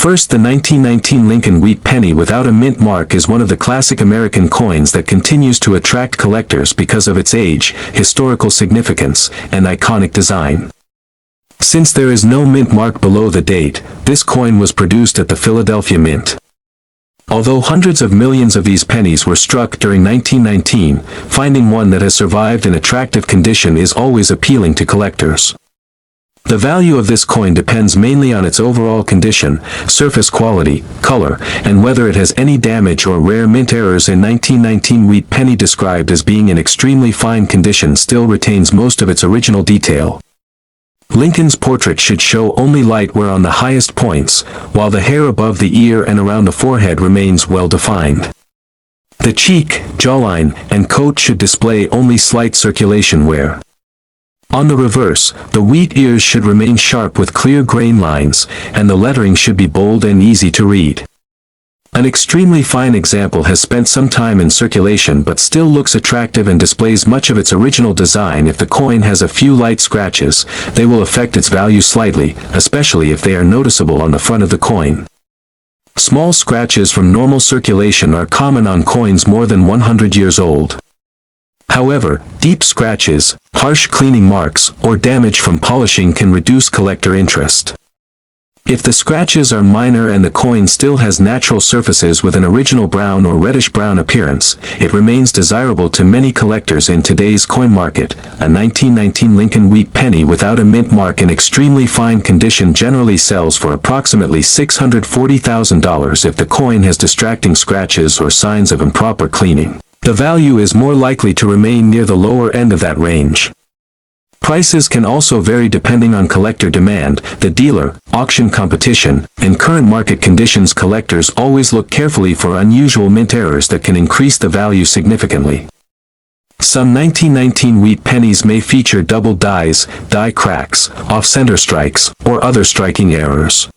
First, the 1919 Lincoln Wheat Penny without a mint mark is one of the classic American coins that continues to attract collectors because of its age, historical significance, and iconic design. Since there is no mint mark below the date, this coin was produced at the Philadelphia Mint. Although hundreds of millions of these pennies were struck during 1919, finding one that has survived in attractive condition is always appealing to collectors. The value of this coin depends mainly on its overall condition, surface quality, color, and whether it has any damage or rare mint errors. In 1919 Wheat Penny, described as being in extremely fine condition, still retains most of its original detail. Lincoln's portrait should show only light wear on the highest points, while the hair above the ear and around the forehead remains well defined. The cheek, jawline, and coat should display only slight circulation wear. On the reverse, the wheat ears should remain sharp with clear grain lines, and the lettering should be bold and easy to read. An extremely fine example has spent some time in circulation but still looks attractive and displays much of its original design. If the coin has a few light scratches, they will affect its value slightly, especially if they are noticeable on the front of the coin. Small scratches from normal circulation are common on coins more than 100 years old. However, deep scratches, harsh cleaning marks, or damage from polishing can reduce collector interest. If the scratches are minor and the coin still has natural surfaces with an original brown or reddish-brown appearance, it remains desirable to many collectors in today's coin market. A 1919 Lincoln Wheat Penny without a mint mark in extremely fine condition generally sells for approximately $640,000 if the coin has distracting scratches or signs of improper cleaning. The value is more likely to remain near the lower end of that range. Prices can also vary depending on collector demand, the dealer, auction competition, and current market conditions. Collectors always look carefully for unusual mint errors that can increase the value significantly. Some 1919 Wheat Pennies may feature double dies, die cracks, off-center strikes, or other striking errors.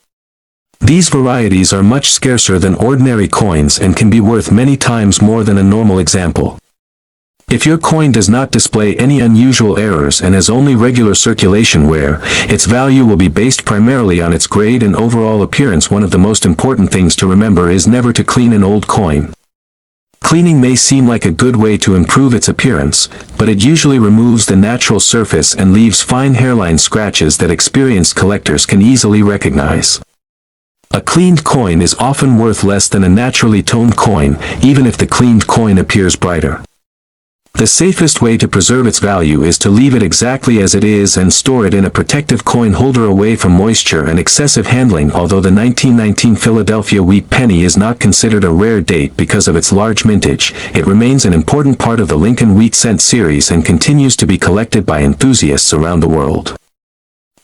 These varieties are much scarcer than ordinary coins and can be worth many times more than a normal example. If your coin does not display any unusual errors and has only regular circulation wear, its value will be based primarily on its grade and overall appearance. One of the most important things to remember is never to clean an old coin. Cleaning may seem like a good way to improve its appearance, but it usually removes the natural surface and leaves fine hairline scratches that experienced collectors can easily recognize. A cleaned coin is often worth less than a naturally toned coin, even if the cleaned coin appears brighter. The safest way to preserve its value is to leave it exactly as it is and store it in a protective coin holder away from moisture and excessive handling. Although the 1919 Philadelphia Wheat Penny is not considered a rare date because of its large mintage, it remains an important part of the Lincoln Wheat Cent series and continues to be collected by enthusiasts around the world.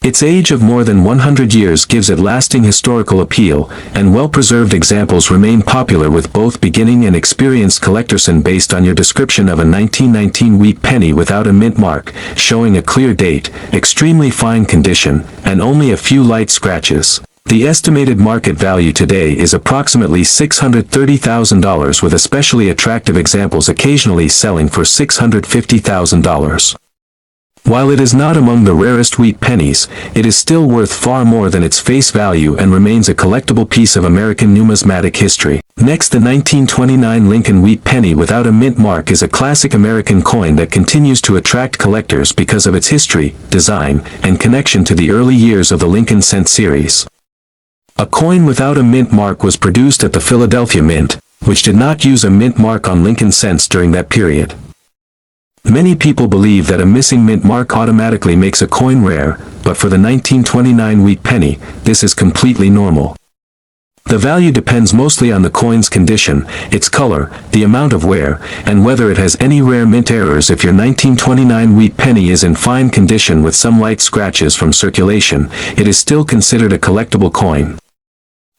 Its age of more than 100 years gives it lasting historical appeal, and well-preserved examples remain popular with both beginning and experienced collectors. Based on your description of a 1919 Wheat Penny without a mint mark, showing a clear date, extremely fine condition, and only a few light scratches, the estimated market value today is approximately $630,000, with especially attractive examples occasionally selling for $650,000. While it is not among the rarest wheat pennies, it is still worth far more than its face value and remains a collectible piece of American numismatic history. Next, the 1929 Lincoln Wheat Penny without a mint mark is a classic American coin that continues to attract collectors because of its history, design, and connection to the early years of the Lincoln Cent series. A coin without a mint mark was produced at the Philadelphia Mint, which did not use a mint mark on Lincoln cents during that period. Many people believe that a missing mint mark automatically makes a coin rare, but for the 1929 Wheat Penny, this is completely normal. The value depends mostly on the coin's condition, its color, the amount of wear, and whether it has any rare mint errors. If your 1929 Wheat Penny is in fine condition with some light scratches from circulation, it is still considered a collectible coin.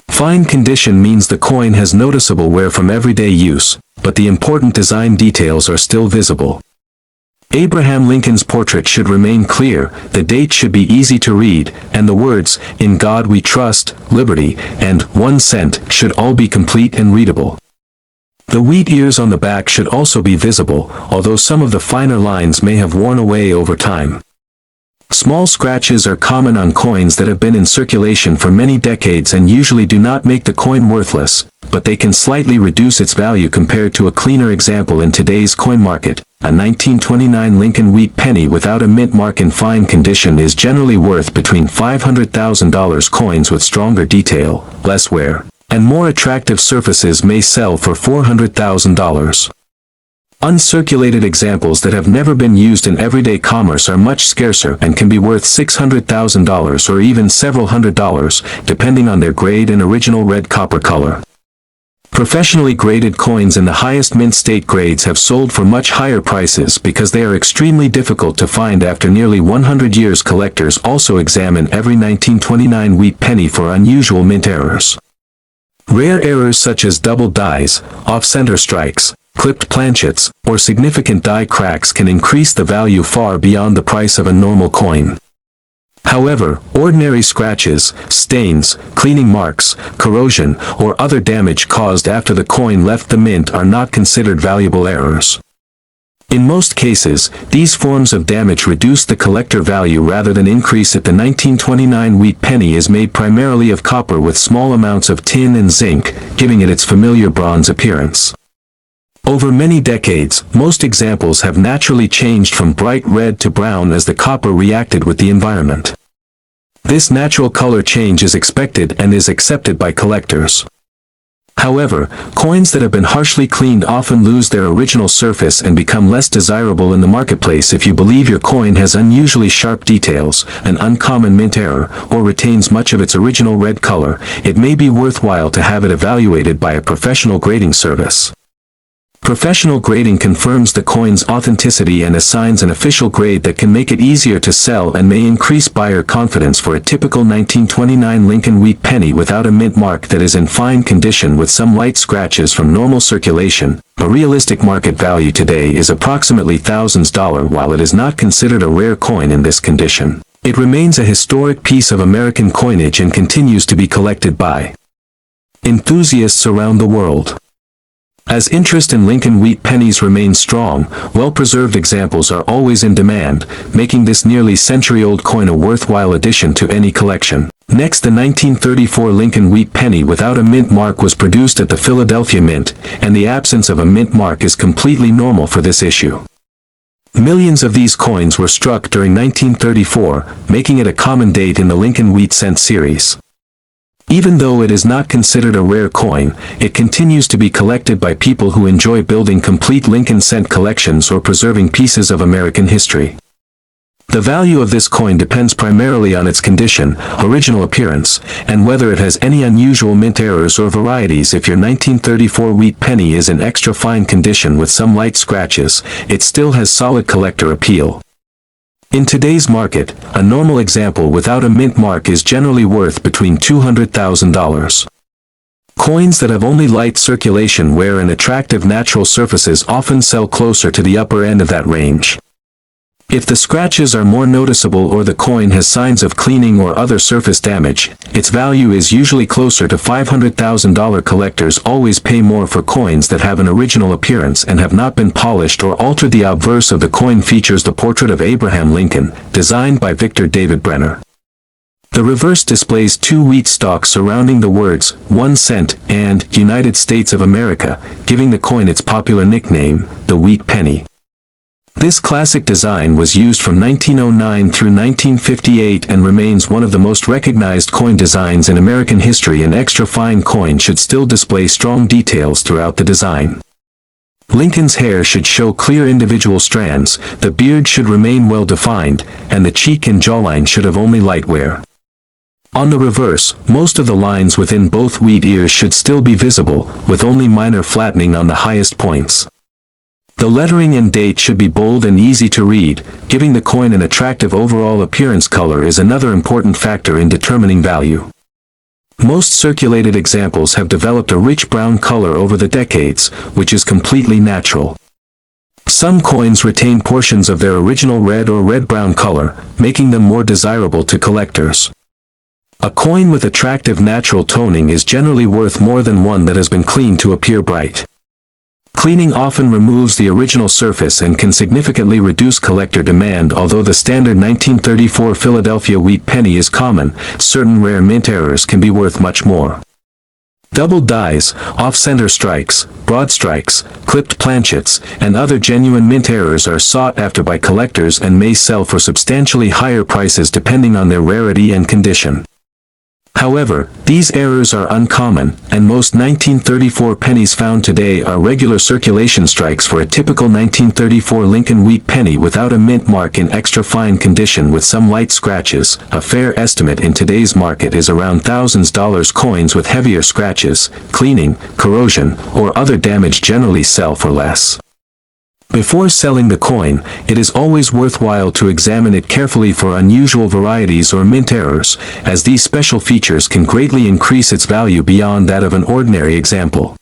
Fine condition means the coin has noticeable wear from everyday use, but the important design details are still visible. Abraham Lincoln's portrait should remain clear, the date should be easy to read, and the words, "In God We Trust," "Liberty," and "1 cent" should all be complete and readable. The wheat ears on the back should also be visible, although some of the finer lines may have worn away over time. Small scratches are common on coins that have been in circulation for many decades and usually do not make the coin worthless, but they can slightly reduce its value compared to a cleaner example in today's coin market. A 1929 Lincoln Wheat Penny without a mint mark in fine condition is generally worth between $500,000. Coins with stronger detail, less wear, and more attractive surfaces may sell for $400,000. Uncirculated examples that have never been used in everyday commerce are much scarcer and can be worth $600,000 or even several $100s, depending on their grade and original red copper color. Professionally graded coins in the highest mint state grades have sold for much higher prices because they are extremely difficult to find after nearly 100 years. Collectors also examine every 1929 Wheat Penny for unusual mint errors. Rare errors such as double dies, off-center strikes, clipped planchets, or significant die cracks can increase the value far beyond the price of a normal coin. However, ordinary scratches, stains, cleaning marks, corrosion, or other damage caused after the coin left the mint are not considered valuable errors. In most cases, these forms of damage reduce the collector value rather than increase it. The 1929 Wheat Penny is made primarily of copper with small amounts of tin and zinc, giving it its familiar bronze appearance. Over many decades, most examples have naturally changed from bright red to brown as the copper reacted with the environment. This natural color change is expected and is accepted by collectors. However, coins that have been harshly cleaned often lose their original surface and become less desirable in the marketplace. If you believe your coin has unusually sharp details, an uncommon mint error, or retains much of its original red color, it may be worthwhile to have it evaluated by a professional grading service. Professional grading confirms the coin's authenticity and assigns an official grade that can make it easier to sell and may increase buyer confidence. For a typical 1929 Lincoln Wheat Penny without a mint mark that is in fine condition with some light scratches from normal circulation, a realistic market value today is approximately $1,000. While it is not considered a rare coin in this condition, it remains a historic piece of American coinage and continues to be collected by enthusiasts around the world. As interest in Lincoln Wheat Pennies remains strong, well-preserved examples are always in demand, making this nearly century-old coin a worthwhile addition to any collection. Next, the 1934 Lincoln Wheat Penny without a mint mark was produced at the Philadelphia Mint, and the absence of a mint mark is completely normal for this issue. Millions of these coins were struck during 1934, making it a common date in the Lincoln Wheat Cent series. Even though it is not considered a rare coin, it continues to be collected by people who enjoy building complete Lincoln cent collections or preserving pieces of American history. The value of this coin depends primarily on its condition, original appearance, and whether it has any unusual mint errors or varieties. If your 1934 Wheat Penny is in extra fine condition with some light scratches, it still has solid collector appeal. In today's market, a normal example without a mint mark is generally worth between $200,000. Coins that have only light circulation wear and attractive natural surfaces often sell closer to the upper end of that range. If the scratches are more noticeable or the coin has signs of cleaning or other surface damage, its value is usually closer to $500,000. Collectors always pay more for coins that have an original appearance and have not been polished or altered. The obverse of the coin features the portrait of Abraham Lincoln, designed by Victor David Brenner. The reverse displays two wheat stalks surrounding the words 1 cent and United States of America, giving the coin its popular nickname, the Wheat Penny. This classic design was used from 1909 through 1958 and remains one of the most recognized coin designs in American history. An extra fine coin should still display strong details throughout the design. Lincoln's hair should show clear individual strands, the beard should remain well defined, and the cheek and jawline should have only light wear. On the reverse, most of the lines within both wheat ears should still be visible, with only minor flattening on the highest points. The lettering and date should be bold and easy to read, giving the coin an attractive overall appearance. Color is another important factor in determining value. Most circulated examples have developed a rich brown color over the decades, which is completely natural. Some coins retain portions of their original red or red-brown color, making them more desirable to collectors. A coin with attractive natural toning is generally worth more than one that has been cleaned to appear bright. Cleaning often removes the original surface and can significantly reduce collector demand. Although the standard 1934 Philadelphia Wheat Penny is common, certain rare mint errors can be worth much more. Double dies, off-center strikes, broad strikes, clipped planchets, and other genuine mint errors are sought after by collectors and may sell for substantially higher prices depending on their rarity and condition. However, these errors are uncommon, and most 1934 pennies found today are regular circulation strikes for a typical 1934 Lincoln Wheat Penny without a mint mark in extra fine condition with some light scratches. A fair estimate in today's market is around thousands. Coins with heavier scratches, cleaning, corrosion, or other damage generally sell for less. Before selling the coin, it is always worthwhile to examine it carefully for unusual varieties or mint errors, as these special features can greatly increase its value beyond that of an ordinary example.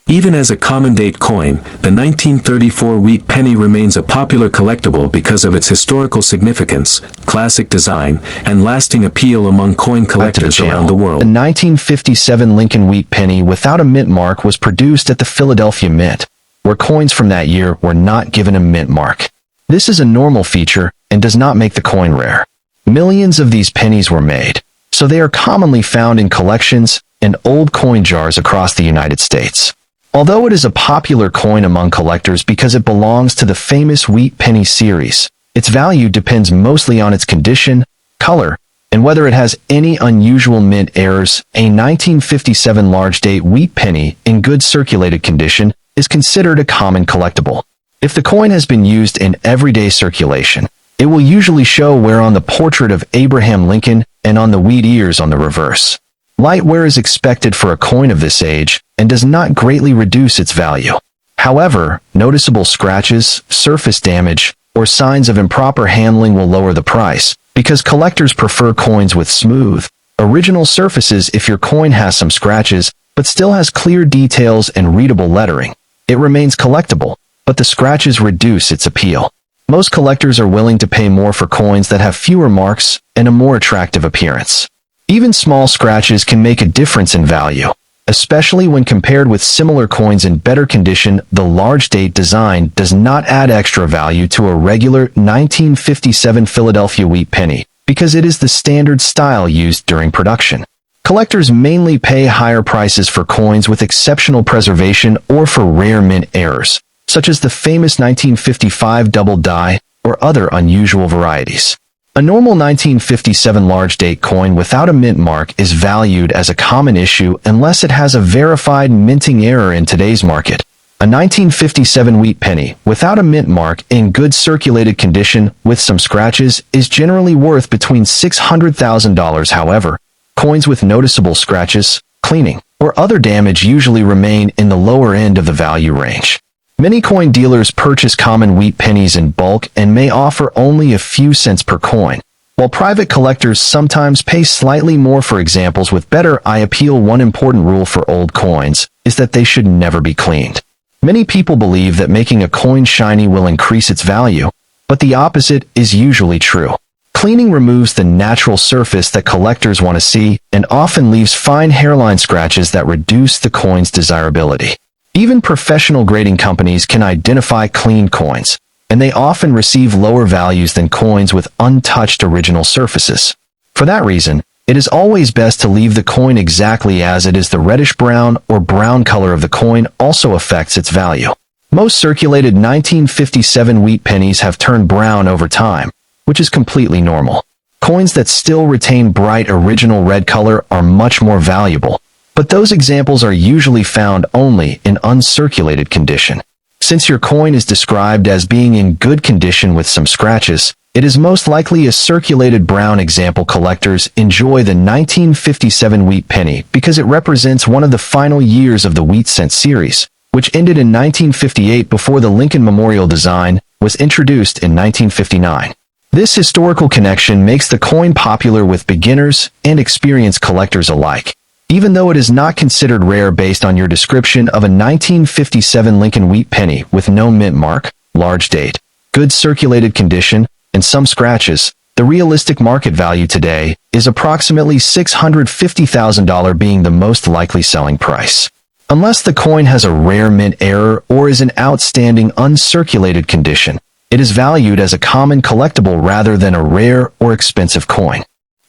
Even as a common date coin, the 1934 Wheat Penny remains a popular collectible because of its historical significance, classic design, and lasting appeal among coin collectors around the world. The 1957 Lincoln Wheat Penny without a mint mark was produced at the Philadelphia Mint, where coins from that year were not given a mint mark. This is a normal feature and does not make the coin rare. Millions of these pennies were made, so they are commonly found in collections and old coin jars across the United States. Although it is a popular coin among collectors because it belongs to the famous Wheat Penny series, its value depends mostly on its condition, color, and whether it has any unusual mint errors. A 1957 large date Wheat Penny in good circulated condition is considered a common collectible. If the coin has been used in everyday circulation, it will usually show wear on the portrait of Abraham Lincoln and on the wheat ears on the reverse. Light wear is expected for a coin of this age and does not greatly reduce its value. However, noticeable scratches, surface damage, or signs of improper handling will lower the price, because collectors prefer coins with smooth, original surfaces. If your coin has some scratches, but still has clear details and readable lettering, it remains collectible, but the scratches reduce its appeal. Most collectors are willing to pay more for coins that have fewer marks and a more attractive appearance. Even small scratches can make a difference in value, especially when compared with similar coins in better condition. The large date design does not add extra value to a regular 1957 Philadelphia Wheat Penny, because it is the standard style used during production. Collectors mainly pay higher prices for coins with exceptional preservation or for rare mint errors, such as the famous 1955 double die or other unusual varieties. A normal 1957 large date coin without a mint mark is valued as a common issue unless it has a verified minting error in today's market. A 1957 Wheat Penny without a mint mark in good circulated condition with some scratches is generally worth between $600,000. However, coins with noticeable scratches, cleaning, or other damage usually remain in the lower end of the value range. Many coin dealers purchase common wheat pennies in bulk and may offer only a few cents per coin, while private collectors sometimes pay slightly more for examples with better eye appeal. One important rule for old coins is that they should never be cleaned. Many people believe that making a coin shiny will increase its value, but the opposite is usually true. Cleaning removes the natural surface that collectors want to see and often leaves fine hairline scratches that reduce the coin's desirability. Even professional grading companies can identify clean coins, and they often receive lower values than coins with untouched original surfaces. For that reason, it is always best to leave the coin exactly as it is. The reddish-brown or brown color of the coin also affects its value. Most circulated 1957 wheat pennies have turned brown over time, which is completely normal. Coins that still retain bright original red color are much more valuable, but those examples are usually found only in uncirculated condition. Since your coin is described as being in good condition with some scratches, it is most likely a circulated brown example. Collectors enjoy the 1957 Wheat Penny because it represents one of the final years of the Wheat Cent series, which ended in 1958 before the Lincoln Memorial design was introduced in 1959. This historical connection makes the coin popular with beginners and experienced collectors alike. Even though it is not considered rare based on your description of a 1957 Lincoln Wheat Penny with no mint mark, large date, good circulated condition, and some scratches, the realistic market value today is approximately $650,000, being the most likely selling price. Unless the coin has a rare mint error or is in outstanding uncirculated condition, it is valued as a common collectible rather than a rare or expensive coin.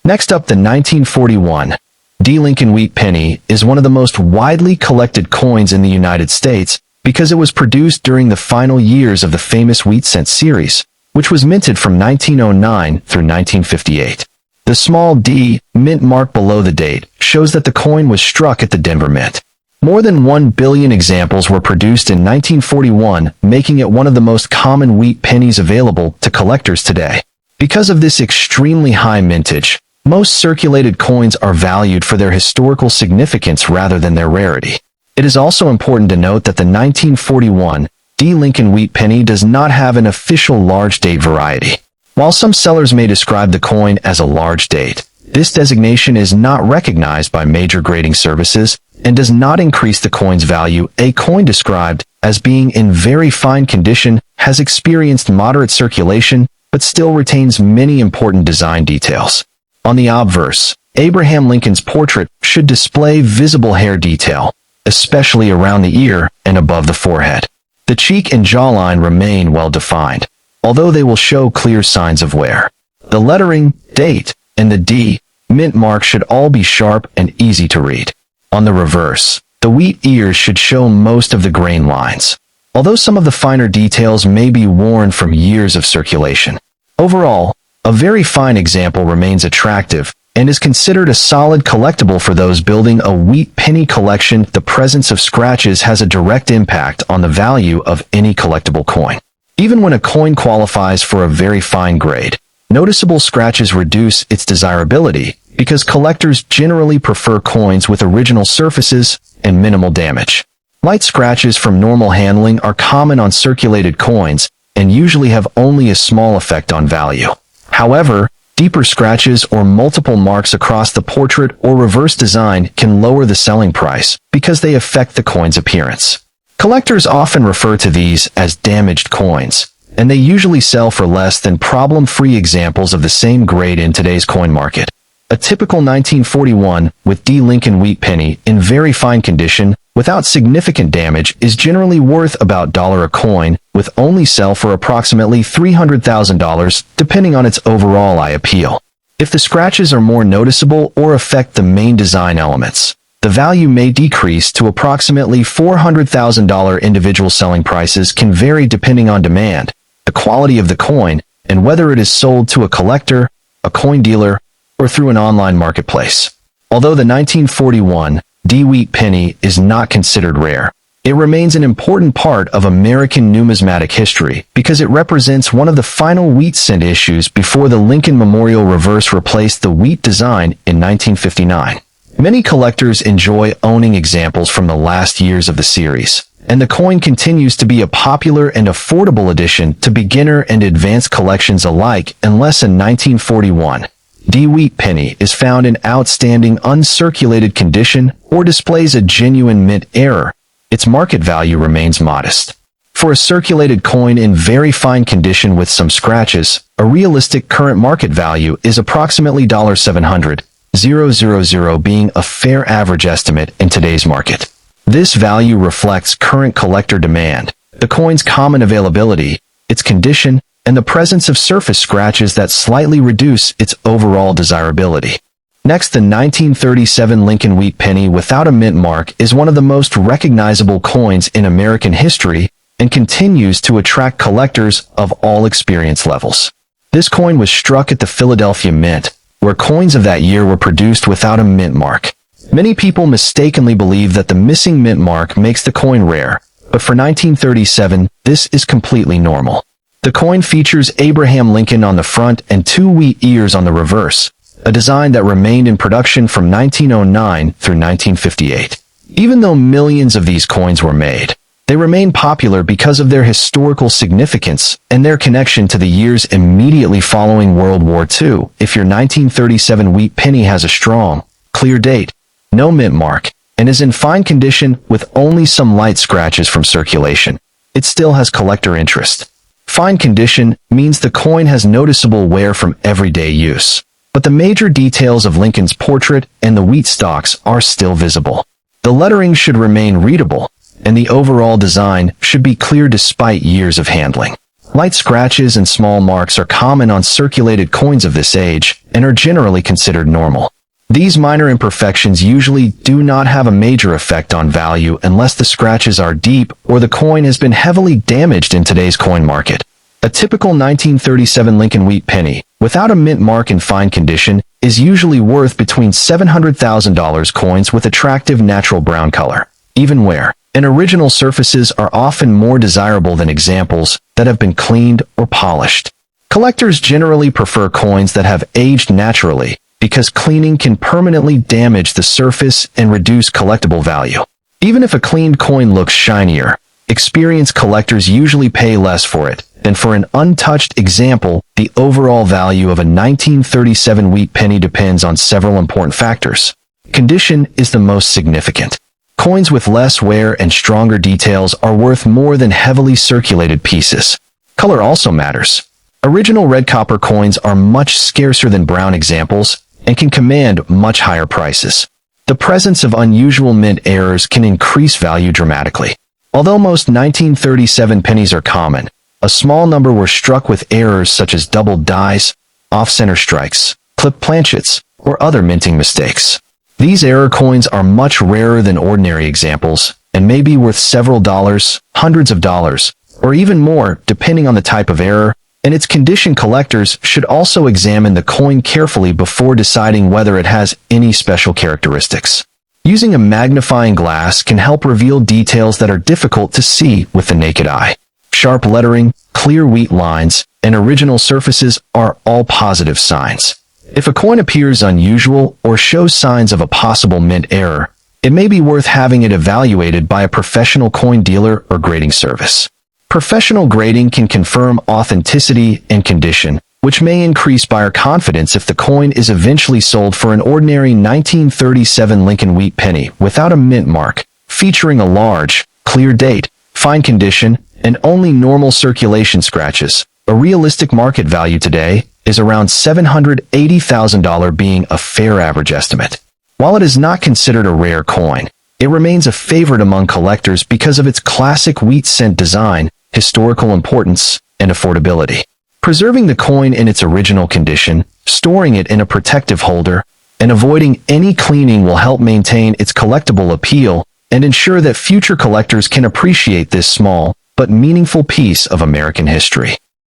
Next up, the 1941 D. Lincoln Wheat Penny is one of the most widely collected coins in the United States because it was produced during the final years of the famous wheat cent series, which was minted from 1909 through 1958. The small D mint mark below the date shows that the coin was struck at the Denver Mint. More than 1 billion examples were produced in 1941, making it one of the most common wheat pennies available to collectors today. Because of this extremely high mintage, most circulated coins are valued for their historical significance rather than their rarity. It is also important to note that the 1941 D. Lincoln Wheat Penny does not have an official large date variety. While some sellers may describe the coin as a large date, this designation is not recognized by major grading services and does not increase the coin's value. A coin described as being in very fine condition has experienced moderate circulation but still retains many important design details. On the obverse, Abraham Lincoln's portrait should display visible hair detail, especially around the ear and above the forehead. The cheek and jawline remain well defined, although they will show clear signs of wear. The lettering, date, and the D mint mark should all be sharp and easy to read. On the reverse, the wheat ears should show most of the grain lines, although some of the finer details may be worn from years of circulation. Overall, a very fine example remains attractive and is considered a solid collectible for those building a wheat penny collection. The presence of scratches has a direct impact on the value of any collectible coin. Even when a coin qualifies for a very fine grade, noticeable scratches reduce its desirability because collectors generally prefer coins with original surfaces and minimal damage. Light scratches from normal handling are common on circulated coins and usually have only a small effect on value. However, deeper scratches or multiple marks across the portrait or reverse design can lower the selling price because they affect the coin's appearance. Collectors often refer to these as damaged coins, and they usually sell for less than problem-free examples of the same grade in today's coin market. A typical 1941 with D. Lincoln Wheat Penny in very fine condition without significant damage is generally worth about $1 a coin, with only sell for approximately $300,000 depending on its overall eye appeal. If the scratches are more noticeable or affect the main design elements, the value may decrease to approximately $400,000. Individual selling prices can vary depending on demand, the quality of the coin, and whether it is sold to a collector, a coin dealer, or through an online marketplace. Although the 1941 D. Wheat Penny is not considered rare, it remains an important part of American numismatic history because it represents one of the final wheat cent issues before the Lincoln Memorial reverse replaced the wheat design in 1959. Many collectors enjoy owning examples from the last years of the series, and the coin continues to be a popular and affordable addition to beginner and advanced collections alike. Unless a 1941 D. Wheat Penny is found in outstanding uncirculated condition or displays a genuine mint error, its market value remains modest. For a circulated coin in very fine condition with some scratches, a realistic current market value is approximately $700,000, being a fair average estimate in today's market. This value reflects current collector demand, the coin's common availability, its condition, and the presence of surface scratches that slightly reduce its overall desirability. Next, the 1937 Lincoln Wheat Penny without a mint mark is one of the most recognizable coins in American history and continues to attract collectors of all experience levels. This coin was struck at the Philadelphia Mint, where coins of that year were produced without a mint mark. Many people mistakenly believe that the missing mint mark makes the coin rare, but for 1937, this is completely normal. The coin features Abraham Lincoln on the front and 2 wheat ears on the reverse, a design that remained in production from 1909 through 1958. Even though millions of these coins were made, they remain popular because of their historical significance and their connection to the years immediately following World War II. If your 1937 Wheat Penny has a strong, clear date, no mint mark, and is in fine condition with only some light scratches from circulation, it still has collector interest. Fine condition means the coin has noticeable wear from everyday use, but the major details of Lincoln's portrait and the wheat stalks are still visible. The lettering should remain readable, and the overall design should be clear despite years of handling. Light scratches and small marks are common on circulated coins of this age and are generally considered normal. These minor imperfections usually do not have a major effect on value unless the scratches are deep or the coin has been heavily damaged in today's coin market. A typical 1937 Lincoln Wheat Penny, without a mint mark in fine condition, is usually worth between $700,000. Coins with attractive natural brown color, even wear, and original surfaces are often more desirable than examples that have been cleaned or polished. Collectors generally prefer coins that have aged naturally because cleaning can permanently damage the surface and reduce collectible value. Even if a cleaned coin looks shinier, experienced collectors usually pay less for it than for an untouched example. The overall value of a 1937 Wheat Penny depends on several important factors. Condition is the most significant. Coins with less wear and stronger details are worth more than heavily circulated pieces. Color also matters. Original red copper coins are much scarcer than brown examples and can command much higher prices. The presence of unusual mint errors can increase value dramatically. Although most 1937 pennies are common, a small number were struck with errors such as double dies, off-center strikes, clipped planchets, or other minting mistakes. These error coins are much rarer than ordinary examples and may be worth several dollars, hundreds of dollars, or even more depending on the type of error and its condition. Collectors should also examine the coin carefully before deciding whether it has any special characteristics. Using a magnifying glass can help reveal details that are difficult to see with the naked eye. Sharp lettering, clear wheat lines, and original surfaces are all positive signs. If a coin appears unusual or shows signs of a possible mint error, it may be worth having it evaluated by a professional coin dealer or grading service. Professional grading can confirm authenticity and condition, which may increase buyer confidence if the coin is eventually sold. For an ordinary 1937 Lincoln Wheat Penny without a mint mark, featuring a large, clear date, fine condition, and only normal circulation scratches, a realistic market value today is around $780,000, being a fair average estimate. While it is not considered a rare coin, it remains a favorite among collectors because of its classic wheat cent design, historical importance, and affordability. Preserving the coin in its original condition, storing it in a protective holder, and avoiding any cleaning will help maintain its collectible appeal and ensure that future collectors can appreciate this small but meaningful piece of American history.